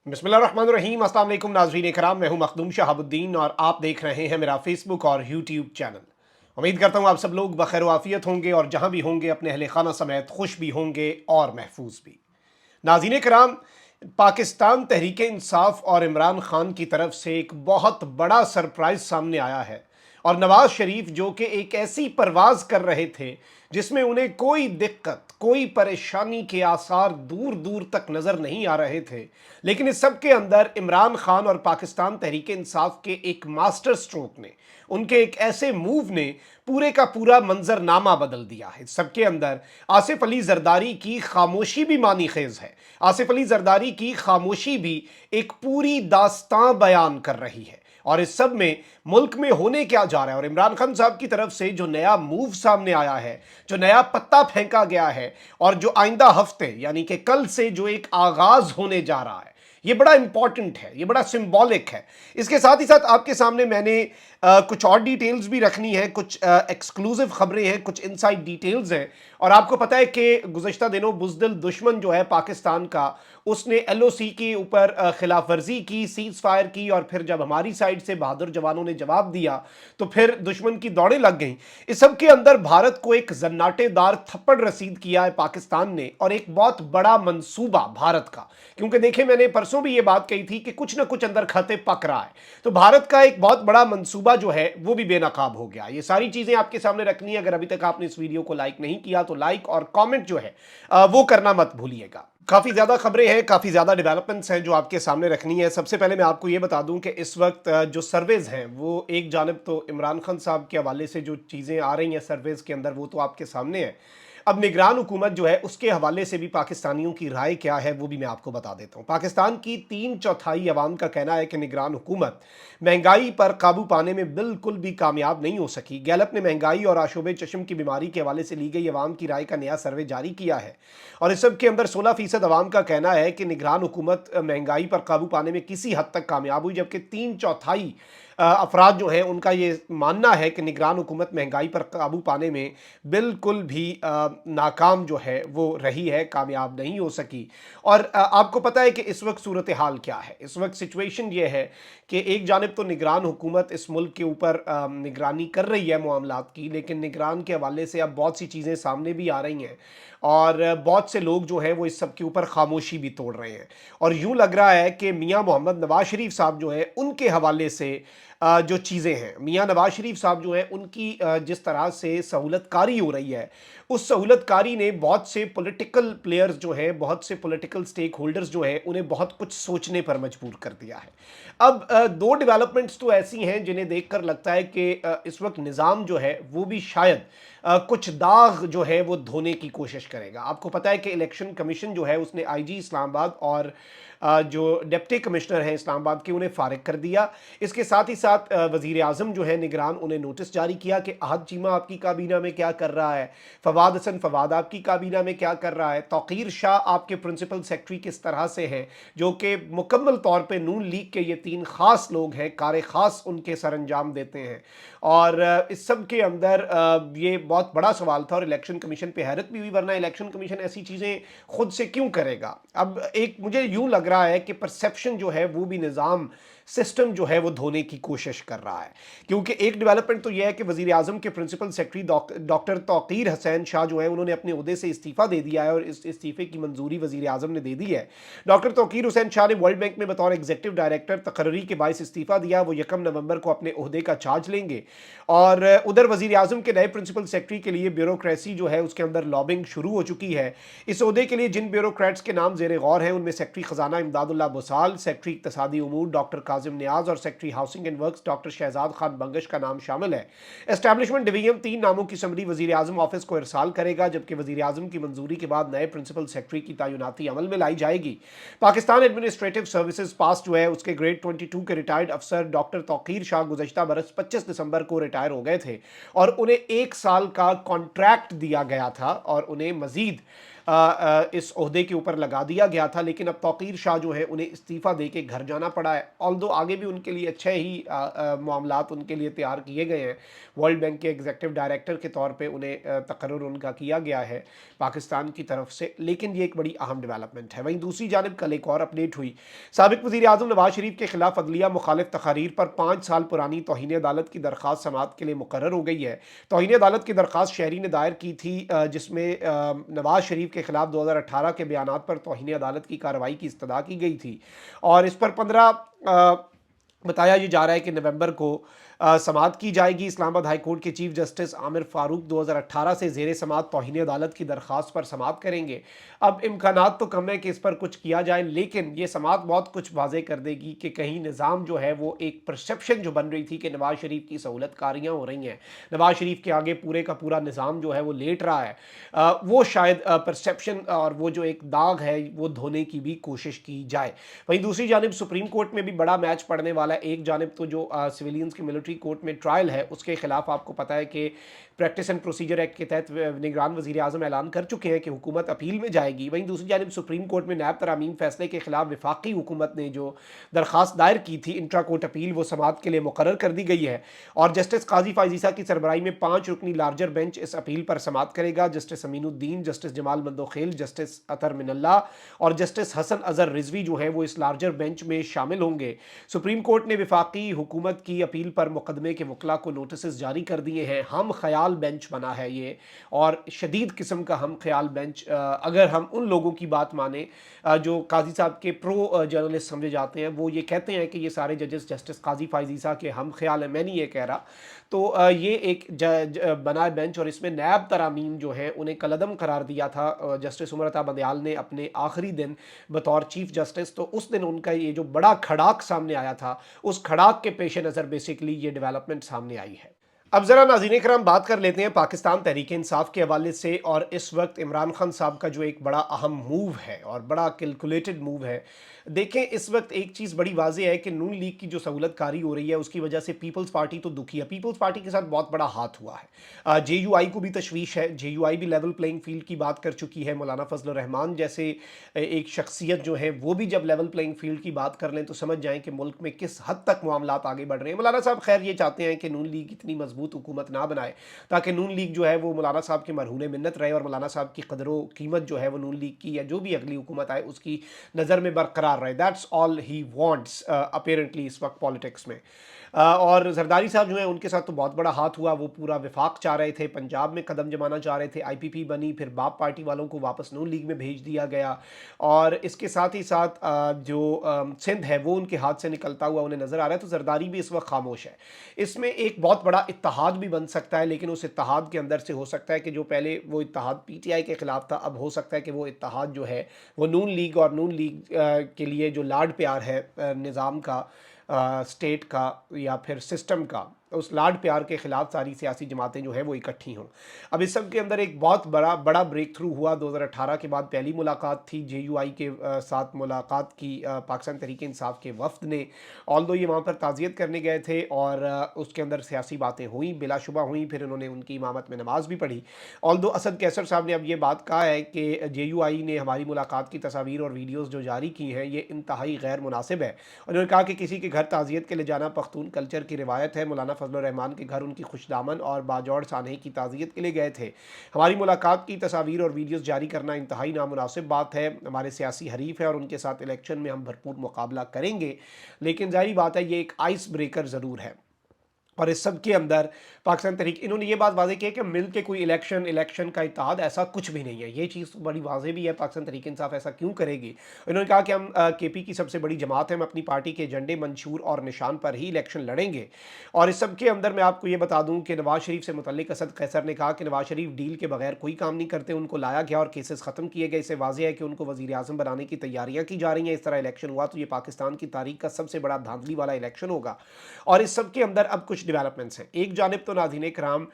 बिस्मिल्लाहिर्रहमानिर्रहीम। अस्सलाम वालेकुम नाज़रीन कराम, मैं हूं मखदूम शहाबुद्दीन और आप देख रहे हैं मेरा फेसबुक और यूट्यूब चैनल। उम्मीद करता हूं आप सब लोग बखैर वाफियत होंगे और जहां भी होंगे अपने अहले खाना समेत खुश भी होंगे और महफूज भी। नाज़रीन कराम, पाकिस्तान तहरीक इंसाफ और इमरान खान की तरफ से एक बहुत बड़ा सरप्राइज सामने आया है। और नवाज शरीफ जो कि एक ऐसी परवाज कर रहे थे जिसमें उन्हें कोई दिक्कत कोई परेशानी के आसार दूर दूर तक नजर नहीं आ रहे थे, लेकिन इस सब के अंदर इमरान खान और पाकिस्तान तहरीक इंसाफ के एक मास्टर स्ट्रोक ने, उनके एक ऐसे मूव ने पूरे का पूरा मंजरनामा बदल दिया है। सबके अंदर आसिफ अली जरदारी की खामोशी भी मानी खेज है। आसिफ अली जरदारी की खामोशी भी एक पूरी दास्तां बयान कर रही है। और इस सब में मुल्क में होने क्या जा रहा है और इमरान खान साहब की तरफ से जो नया मूव सामने आया है, जो नया पत्ता फेंका गया है और जो आइंदा हफ्ते यानी कि कल से जो एक आगाज होने जा रहा है, ये बड़ा इंपॉर्टेंट है, ये बड़ा सिंबॉलिक है। इसके साथ ही साथ आपके सामने मैंने कुछ और डिटेल्स भी रखनी है, कुछ एक्सक्लूसिव खबरें हैं, कुछ इनसाइड डिटेल्स हैं। और आपको पता है कि गुज़श्ता दिनों बुज़दिल दुश्मन जो है पाकिस्तान का, उसने एलओसी के ऊपर खिलाफ वर्जी की, सीज फायर की, और फिर जब हमारी साइड से बहादुर जवानों ने जवाब दिया तो फिर दुश्मन की दौड़ें लग गईं। इस सब के अंदर भारत को एक जन्नाटेदार थप्पड़ रसीद किया है पाकिस्तान ने, और एक बहुत बड़ा मंसूबा भारत का। क्योंकि देखें, मैंने परसों भी ये बात कही थी कि कुछ ना कुछ अंदर खाते पक रहा है, तो भारत का एक बहुत बड़ा मंसूबा जो है वो भी बेनकाब हो गया। ये सारी चीजें आपके सामने रखनी है। अगर अभी तक आपने इस वीडियो को लाइक नहीं किया तो लाइक और कमेंट जो है वो करना मत भूलिएगा। काफी ज्यादा खबरें हैं, काफी ज्यादा डेवलपमेंट्स हैं जो आपके सामने रखनी है। सबसे पहले मैं आपको ये बता दूं कि इस वक्त जो सर्वेज हैं वो एक जानब तो इमरान खान साहब के हवाले से जो चीजें आ रही हैं सर्वेज के अंदर वो तो आपके सामने है। अब निगरान हुकूमत जो है उसके हवाले से भी पाकिस्तानियों की राय क्या है वो भी मैं आपको बता देता हूँ। पाकिस्तान की 3/4 अवाम का कहना है कि निगरान हुकूमत महंगाई पर काबू पाने में बिल्कुल भी कामयाब नहीं हो सकी। गैलप ने महंगाई और आशोबे चश्म की बीमारी के हवाले से ली गई अवाम की राय का नया सर्वे जारी किया है, और इस सब के अंदर 16% अवाम का कहना है कि निगरान हुकूमत महंगाई पर काबू पाने में किसी हद तक कामयाब हुई, जबकि 3/4 अफराद जो हैं उनका ये मानना है कि निगरान हुकूमत महंगाई पर काबू पाने में बिल्कुल भी नाकाम जो है वो रही है, कामयाब नहीं हो सकी। और आपको पता है कि इस वक्त सूरत हाल क्या है। इस वक्त सिचुएशन ये है कि एक जानिब तो निगरान हुकूमत इस मुल्क के ऊपर निगरानी कर रही है मामलात की, लेकिन निगरान के हवाले से अब बहुत सी चीज़ें सामने भी आ रही हैं और बहुत से लोग जो हैं वो इस सब के ऊपर खामोशी भी तोड़ रहे हैं। और यूँ लग रहा है कि मियाँ मोहम्मद नवाज शरीफ साहब जो है उनके हवाले से जो चीज़ें हैं, मियाँ नवाज शरीफ साहब जो हैं उनकी जिस तरह से सहूलतकारी हो रही है, उस सहूलतकारी ने बहुत से पॉलिटिकल प्लेयर्स जो हैं, बहुत से पॉलिटिकल स्टेक होल्डर्स जो हैं, उन्हें बहुत कुछ सोचने पर मजबूर कर दिया है। अब दो डेवलपमेंट्स तो ऐसी हैं जिन्हें देखकर लगता है कि इस वक्त निज़ाम जो है वो भी शायद कुछ दाग जो है वो धोने की कोशिश करेगा। आपको पता है कि इलेक्शन कमीशन जो है उसने आईजी इस्लामाबाद और जो डिप्टी कमिश्नर हैं इस्लामाबाद के, उन्हें फारिग कर दिया। इसके साथ ही साथ वज़ीर आज़म जो है निगरान, उन्हें नोटिस जारी किया कि अहद चीमा आपकी काबीना में क्या कर रहा है, फवाद हसन फवाद आपकी काबीना में क्या कर रहा है, तौकीर शाह आपके प्रिंसिपल सेक्रेटरी किस तरह से हैं, जो कि मुकम्मल तौर पे नून लीग के ये 3 खास लोग हैं, कार खास उनके सर अंजाम देते हैं। और इस सब के अंदर ये बहुत बड़ा सवाल था और इलेक्शन कमीशन पे हैरत भी हुई, वरना इलेक्शन कमीशन ऐसी चीज़ें खुद से क्यों करेगा। अब एक मुझे यूं लग रहा है कि परसेप्शन जो है वो भी निज़ाम सिस्टम जो है वो धोने की कोशिश कर रहा है। क्योंकि एक डेवलपमेंट तो यह है कि वज़ीर आज़म के principal secretary doctor Tauqeer Hussain Shah जो है उन्होंने अपने ओहदे से इस्तीफ़ा दे दिया है और इस इस्तीफ़े की मंजूरी वज़ीर आज़म ने दे दी है। डॉक्टर तौकीर हुसैन शाह ने वर्ल्ड बैंक में बतौर एग्जीक्यूटिव डायरेक्टर तकर्री के बायस इस्तीफ़ा दिया। वो 1 नवंबर को अपने ओहदे का चार्ज लेंगे। और उधर वज़ीर आज़म के नए प्रिंसिपल सेक्रेटरी के लिए ब्यूरोक्रेसी जो है उसके अंदर लॉबिंग शुरू हो चुकी है। इस ओहदे के लिए जिन ब्यूरोक्रेट्स के नाम ज़ेर गौर हैं उनमें सेक्रेटरी ख़जाना इमदादुल्लाह बुसाल, सेक्रेटरी इक़्तिसादी उमूर डॉक्टर काजिम नियाज़ और secretary housing and works doctor Shahzad Khan Bangash का नाम शामिल है। एस्टैब्लिशमेंट डिवीजन 3 नामों की समरी वज़ीर आज़म ऑफिस को इरसाल करेगा, जबकि वज़ीर आज़म की मंजूरी के बाद नए प्रिंसिपल सेक्रेटरी की तैनाती अमल में लाई जाएगी। पाकिस्तान एडमिनिस्ट्रेटिव सर्विसेज पास जो है उसके ग्रेड 22 के रिटायर्ड अफसर डॉक्टर तौकीर शाह गुज़श्ता बरस 25 दिसंबर को रिटायर हो गए थे और उन्हें 1 साल का कॉन्ट्रैक्ट दिया गया था और उन्हें मजीद इस ओहदे के ऊपर लगा दिया गया था, लेकिन अब तौकीर शाह जो है उन्हें इस्तीफ़ा दे के घर जाना पड़ा है। ऑल्दो आगे भी उनके लिए अच्छे ही मामलात उनके लिए तैयार किए गए हैं। वर्ल्ड बैंक के एग्जीक्यूटिव डायरेक्टर के तौर पे उन्हें तकर्रुर उनका किया गया है पाकिस्तान की तरफ से, लेकिन ये एक बड़ी अहम डेवलपमेंट है। वहीं दूसरी जानिब कल एक और अपडेट हुई। साबिक वज़ीर आज़म नवाज शरीफ के खिलाफ अदलिया मुखालिफ तकारीर पर 5 साल पुरानी तौहीन अदालत की दरख्वास्त समाअत के लिए मुकर्रर हो गई है। तौहीन अदालत की दरख्वास्त शहरी ने दायर की थी, जिसमें नवाज शरीफ के खिलाफ 2018 के बयानात पर तौहीन अदालत की कार्रवाई की इस्तदा की गई थी और इस पर 15 बताया ये जा रहा है कि नवंबर को समाअत की जाएगी। इस्लामाबाद हाई कोर्ट के चीफ जस्टिस आमिर फारूक 2018 से ज़ेर समाअत तौहीन अदालत की दरख्वास्त पर समाअत करेंगे। अब इम्कानात तो कम है कि इस पर कुछ किया जाए, लेकिन ये समाअत बहुत कुछ वाज़ेह कर देगी कि कहीं निज़ाम जो है वो एक परसेप्शन जो बन रही थी कि नवाज शरीफ की सहूलतकारियाँ हो रही हैं, नवाज शरीफ के आगे पूरे का पूरा निज़ाम जो है वो लेट रहा है, वो शायद परसेप्शन और वो जो एक दाग है वो धोने की भी कोशिश की जाए। वहीं दूसरी जानिब सुप्रीम कोर्ट में भी बड़ा मैच पड़ने वाला है। एक जानिब तो जो सिविलियंस की मिलिट्री कोर्ट में ट्रायल है उसके खिलाफ आपको पता है कि प्रैक्टिस एंड प्रोसीजर एक्ट के तहत निगरान वज़ीर आज़म ऐलान कर चुके हैं कि हुकूमत अपील में जाएगी। वहीं दूसरी जानिब सुप्रीम कोर्ट में नैब तरामीम फैसले के खिलाफ वफाकी हुकूमत ने जो दरख्वास्त दायर की थी इंट्रा कोर्ट अपील, वो समाअत के लिए मुकर्रर कर दी गई है और जस्टिस काजी फायजीसा की सरबराही में 5 रुकनी लार्जर बेंच इस अपील पर समाअत करेगा। Justice Aminuddin, justice Jamal Mandokhail, justice Athar Minallah और जस्टिस हसन अजहर रिजवी जो है वो इस लार्जर बेंच में शामिल होंगे। सुप्रीम कोर्ट ने वफाकी हुकूमत की अपील पर मुकदमे के वकला को नोटिस जारी कर दिए हैं। हम ख्याल बेंच बना है ये, और शदीद किस्म का हम ख्याल बेंच, अगर हम उन लोगों की बात माने जो काजी साहब के प्रो जर्नलिस्ट समझे जाते हैं, वो ये कहते हैं कि ये सारे जजेस जस्टिस काजी फायजीसा के हम ख्याल है, मैं नहीं ये कह रहा। तो ये एक बना है बेंच और इसमें नैब तरामीम जो है उन्हें कलअदम करार दिया था जस्टिस उमर अता बंदयाल ने अपने आखिरी दिन बतौर चीफ जस्टिस। तो उस दिन उनका ये जो बड़ा खड़ाक सामने आया था, उस खड़ाक के पेश नज़र बेसिकली ये डेवलपमेंट सामने आई है। अब ज़रा नाज़रीन करम बात कर लेते हैं पाकिस्तान तहरीक इंसाफ के हवाले से, और इस वक्त इमरान खान साहब का जो एक बड़ा अहम मूव है और बड़ा कैलकुलेटेड मूव है। देखें, इस वक्त एक चीज़ बड़ी वाज़ेह है कि नून लीग की जो सहूलतकारी हो रही है उसकी वजह से पीपल्स पार्टी तो दुखी है। पीपल्स पार्टी के साथ बहुत बड़ा हाथ हुआ है। JUI को भी तशवीश है। JUI भी लेवल प्लेइंग फील्ड की बात कर चुकी है। मौलाना फजल रहमान जैसे एक शख्सियत जो है वो भी जब लेवल प्लेइंग फील्ड की बात कर लें तो समझ जाएं कि मुल्क में किस हद तक मामलात आगे बढ़ रहे हैं। मौलाना साहब खैर ये चाहते हैं कि नून लीग इतनी मजबूत हुकूमत ना बनाए ताकि नून लीग जो है वो मौलाना साहब के मरहून मिन्नत रहे और मौलाना साहब की कदर कीमत जो है वो नून लीग की या जो भी अगली हुकूमत आए उसकी नज़र में बरकरार रहे। That's all he wants apparently इस वक्त पॉलिटिक्स में। और जरदारी साहब जो है उनके साथ तो बहुत बड़ा हाथ हुआ। वो पूरा विफाक चाह रहे थे, पंजाब में कदम जमाना चाह रहे थे, IPP बनी, फिर बाप पार्टी वालों को वापस नून लीग में भेज दिया गया। और इसके साथ ही साथ जो सिंध है वो उनके हाथ से निकलता हुआ उन्हें नज़र आ रहा है। तो जरदारी भी इस वक्त खामोश है। इसमें एक बहुत बड़ा इत्तेहाद भी बन सकता है, लेकिन उस इत्तेहाद के अंदर से हो सकता है कि जो पहले वो इत्तेहाद PTI के खिलाफ था, अब हो सकता है कि वो इत्तेहाद जो है वो नून लीग और नून लीग के लिए जो लाड प्यार है निज़ाम का, स्टेट का या फिर सिस्टम का, उस लाड प्यार के खिलाफ सारी सियासी जमातें जो है वो इकट्ठी हों। अब इस सब के अंदर एक बहुत बड़ा ब्रेक थ्रू हुआ। 2018 के बाद पहली मुलाकात थी JUI के साथ मुलाकात की पाकिस्तान तहरीक इंसाफ के वफ्द ने। ऑल्दो ये वहाँ पर ताज़ियत करने गए थे और उसके अंदर सियासी बातें हुई, बिलाशुबा हुई, फिर उन्होंने उनकी इमामत में नमाज भी पढ़ी। ऑल्दो असद कैसर साहब ने अब ये बात कहा है कि JUI ने हमारी मुलाकात की तस्वीर और वीडियोज़ जो जारी की हैं ये इंतहाई गैर मुनासिब है। उन्होंने कहा कि किसी के घर ताज़ियत के लिए जाना पख्तून कल्चर की रिवायत है। मौलाना फजल रहमान के घर उनकी खुशदामन और बाजौड़ सानहे की ताज़ियत के लिए गए थे। हमारी मुलाकात की तस्वीर और वीडियोज़ जारी करना इंतहाई नामुनासिब बात है। हमारे सियासी हरीफ है और उनके साथ इलेक्शन में हम भरपूर मुकाबला करेंगे, लेकिन जाहिर बात है ये एक आइस ब्रेकर ज़रूर है। और इस सब के अंदर पाकिस्तान तहरीक, इन्होंने ये बात वाज़ेह की है कि मिल के कोई इलेक्शन का इत्तेहाद ऐसा कुछ भी नहीं है। ये चीज़ तो बड़ी वाज़ेह भी है, पाकिस्तान तहरीक इंसाफ ऐसा क्यों करेगी। इन्होंने कहा कि हम KP की सबसे बड़ी जमात है, हम अपनी पार्टी के एजेंडे, मंशूर और निशान पर ही इलेक्शन लड़ेंगे। और इस सब के अंदर मैं आपको ये बता दूँ कि नवाज शरीफ से मुतल्लिक असद कैसर ने कहा कि नवाज शरीफ डील के बगैर कोई काम नहीं करते, उनको लाया गया और केसेस ख़त्म किए गए। इससे वाज़ेह है कि उनको वज़ीर आज़म बनाने की तैयारियाँ की जा रही हैं। इस तरह इलेक्शन हुआ तो ये पाकिस्तान की तारीख का सबसे बड़ा धांधली वाला इलेक्शन होगा। और इस सब के अंदर अब कुछ डेवलपमेंट्स हैं। एक जानिब तो नाज़रीन किराम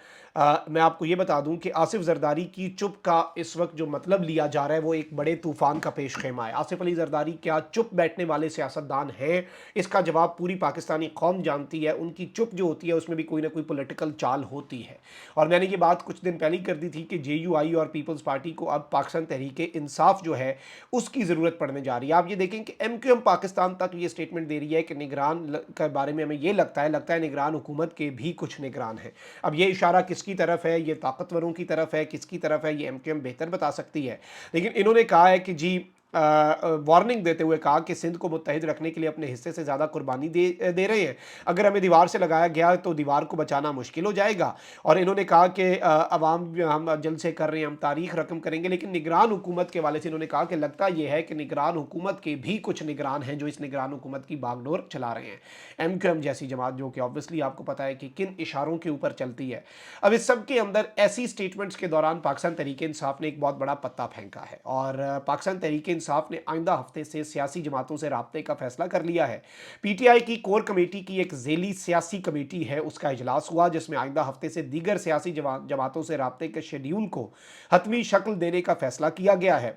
मैं आपको ये बता दूं कि आसिफ जरदारी की चुप का इस वक्त जो मतलब लिया जा रहा है वो एक बड़े तूफान का पेश खेमा है। आसिफ अली जरदारी क्या चुप बैठने वाले सियासतदान हैं? इसका जवाब पूरी पाकिस्तानी कौम जानती है। उनकी चुप जो होती है उसमें भी कोई ना कोई पॉलिटिकल चाल होती है। और मैंने ये बात कुछ दिन पहले ही कर दी थी कि JUI और पीपल्स पार्टी को अब पाकिस्तान तहरीक इंसाफ जो है उसकी ज़रूरत पड़ने जा रही है। आप ये देखें कि MQM पाकिस्तान तक ये स्टेटमेंट दे रही है कि निगरान के बारे में हमें ये लगता है निगरान हुकूमत के भी कुछ निगरान हैं। अब ये इशारा किसकी तरफ है? ये ताकतवरों की तरफ है, किसकी तरफ है? ये MQM बेहतर बता सकती है। लेकिन इन्होंने कहा है कि जी वार्निंग देते हुए कहा कि सिंध को मुत्तहिद रखने के लिए अपने हिस्से से ज़्यादा कुर्बानी दे रहे हैं। अगर हमें दीवार से लगाया गया तो दीवार को बचाना मुश्किल हो जाएगा। और इन्होंने कहा कि अवाम हम जल्द से कर रहे हैं, हम तारीख रकम करेंगे। लेकिन निगरान हुकूमत के वाले से इन्होंने कहा कि लगता यह है कि निगरान हुकूमत के भी कुछ निगरान हैं जो इस निगरान हुकूमत की बागडोर चला रहे हैं। MQM जैसी जमात जो कि ऑब्वियसली आपको पता है कि किन इशारों के ऊपर चलती है। अब इस सब के अंदर ऐसी स्टेटमेंट्स के दौरान पाकिस्तान तहरीक इंसाफ ने एक बहुत बड़ा पत्ता फेंका है और पाकिस्तान तहरीक इंसाफ ने आइंदा हफ्ते से सियासी जमातों से राब्ते का फैसला कर लिया है। PTI की कोर कमेटी की एक ज़ेली सियासी कमेटी है, उसका इजलास हुआ जिसमें आइंदा हफ्ते से दीगर सियासी जमातों से राब्ते के शेड्यूल को हतमी शक्ल देने का फैसला किया गया है।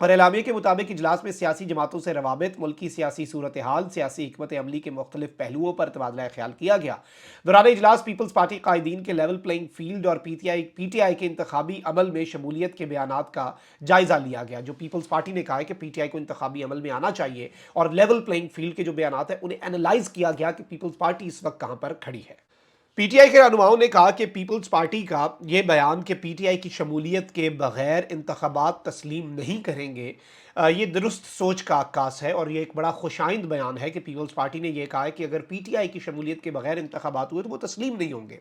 और एलामिया के मुताबिक इजलास में सियासी जमातों से रवाबित, मुल्की सियासी सूरत हाल, सियासी हिकमत अमली के मुख्तलिफ पहलुओं पर तबादला ख्याल किया गया। दौरान इजलास पीपल्स पार्टी कायदीन के लेवल प्लेइंग फील्ड और PTI के इंतखाबी अमल में शमूलियत के बयानात का जायजा लिया गया। जो पीपल्स पार्टी ने कहा है कि PTI को इंतखाबी अमल में आना चाहिए और लेवल प्लेइंग फील्ड के जो बयानात हैं उन्हें एनालाइज किया गया कि पीपल्स पार्टी इस वक्त कहाँ पर खड़ी है। PTI के रहनुमाओं ने कहा कि पीपल्स पार्टी का ये बयान कि PTI की शमूलियत के बगैर इंतखाबात तस्लीम नहीं करेंगे, ये दुरुस्त सोच का अक्कास है और ये एक बड़ा खुशाइंद बयान है कि पीपल्स पार्टी ने यह कहा है कि अगर PTI की शमूलियत के बगैर इंतखाबात हुए तो वो तस्लीम नहीं होंगे।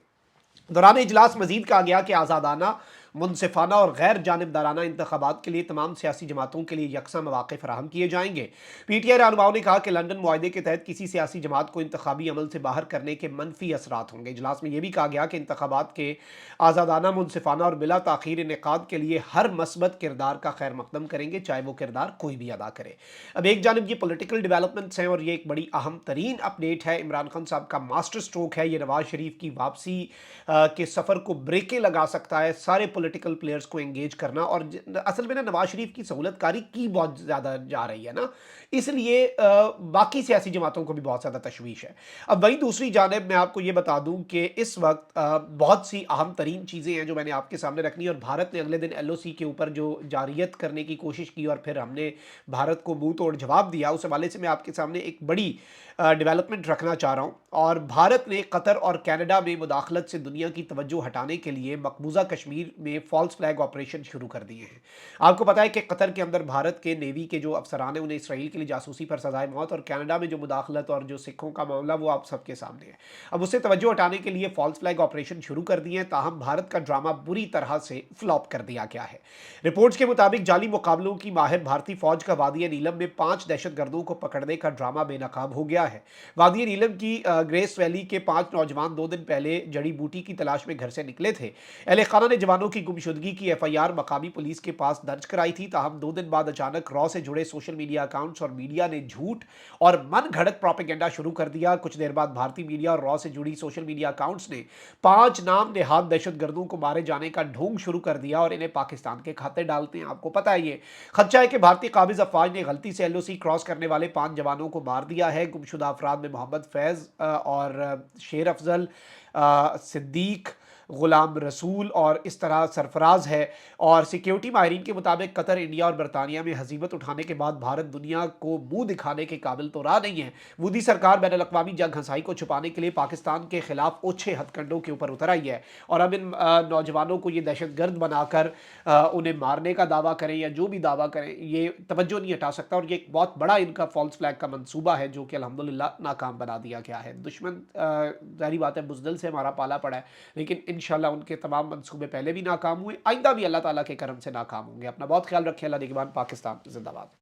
दौरान इजलास मजीद कहा गया कि आज़ादाना, मुनसिफाना और गैर जानिबदाराना इंतखाबात के लिए तमाम सियासी जमातों के लिए यकसा मौक़े फराहम किए जाएंगे। PTI रहनुमाओं ने कहा कि लंदन मुआहदे के तहत किसी सियासी जमात को इंतखाबी अमल से बाहर करने के मनफी असरात होंगे। इजलास में यह भी कहा गया कि इंतखाबात के आज़ादाना, मुनसिफाना और बिला ताख़ीर इनेकाद के लिए हर मस्बत किरदार का खैर मकदम करेंगे, चाहे वो किरदार कोई भी अदा करे। अब एक जानब ये पॉलिटिकल डेवलपमेंट्स हैं और ये एक बड़ी अहम तरीन अपडेट है। इमरान खान साहब का मास्टर स्ट्रोक है, ये नवाज शरीफ की वापसी के सफ़र को ब्रेकें लगा सकता है, सारे पॉलिटिकल प्लेयर्स को एंगेज करना। और असल में ना नवाज शरीफ की सहूलतकारी की बहुत ज़्यादा जा रही है ना, इसलिए बाकी सियासी जमातों को भी बहुत ज़्यादा तशवीश है। अब वहीं दूसरी जानिब मैं आपको ये बता दूं कि इस वक्त बहुत सी अहम तरीन चीज़ें हैं जो मैंने आपके सामने रखनी। और भारत ने अगले दिन LOC के ऊपर जो जारियत करने की कोशिश की और फिर हमने भारत को मुंह तोड़ जवाब दिया, उस हवाले से मैं आपके सामने एक बड़ी डेवलपमेंट रखना चाह रहा हूँ। और भारत ने कतर और कनाडा में मुदाखलत से दुनिया की तवज्जो हटाने के लिए मकबूजा कश्मीर में फॉल्स फ्लैग ऑपरेशन शुरू कर दिए हैं। आपको पता है कि कतर के अंदर भारत के नेवी के जो अफसरान हैं उन्हें इसराइल के लिए जासूसी पर सजाए मौत, और कनाडा में जो मुदाखलत और जो सिखों का मामला वो आप सबके सामने है। अब उससे तवज्जो हटाने के लिए फॉल्स फ्लैग ऑपरेशन शुरू कर दिए हैं, ताहम भारत का ड्रामा बुरी तरह से फ्लॉप कर दिया गया है। रिपोर्ट्स के मुताबिक जाली मुकाबलों की माहिर भारतीय फौज का वादी नीलम में 5 दहशतगर्दों को पकड़ने का ड्रामा बेनकाब हो गया है। वादी नीलम की ग्रेस वैली के 5 नौजवान 2 दिन पहले जड़ी बूटी की तलाश में घर से निकले थे। अहले खाना ने जवानों की गुमशुदगी की FIR मकामी पुलिस के पास दर्ज कराई थी, ताहम 2 दिन बाद अचानक रॉ से जुड़े सोशल मीडिया अकाउंट्स और मीडिया ने झूठ और मन घड़त प्रोपेगेंडा शुरू कर दिया। कुछ देर बाद भारतीय मीडिया और रॉ से जुड़ी सोशल मीडिया अकाउंट्स ने 5 नाम नेहाद दहशतगर्दों को मारे जाने का ढोंग शुरू कर दिया और इन्हें पाकिस्तान के खाते डालते हैं। आपको पता है ये खदशा है कि भारतीय काबिज अफवाज ने गलती से LOC क्रॉस करने वाले 5 जवानों को मार दिया है। गुमशुदा अफराद में मोहम्मद फैज़ और शेर अफजल, सिद्दीक, गुलाम रसूल और इस तरह सरफराज है। और सिक्योरिटी माहिरीन के मुताबिक कतर, इंडिया और बरतानिया में हजीबत उठाने के बाद भारत दुनिया को मुंह दिखाने के काबिल तो रहा नहीं है। मोदी सरकार बैन अल-अक़वामी जंग हंसाई को छुपाने के लिए पाकिस्तान के खिलाफ ओछे हथकंडों के ऊपर उतर आई है। और अब इन नौजवानों को ये दहशतगर्द बनाकर उन्हें मारने का दावा करें या जो भी दावा करें, ये तवज्जो नहीं हटा सकता। और ये एक बहुत बड़ा इनका फॉल्स फ्लैग का मंसूबा है जो कि अल्हम्दुलिल्लाह नाकाम बना दिया गया है। दुश्मन जाहिर बात है बुज़दिल से हमारा पाला पड़ा है, लेकिन इंशाल्लाह उनके तमाम मंसूबे पहले भी नाकाम हुए, आइंदा भी अल्लाह ताला के करम से नाकाम होंगे। अपना बहुत ख्याल रखिए। अल्लाह निगहबान। पाकिस्तान जिंदाबाद।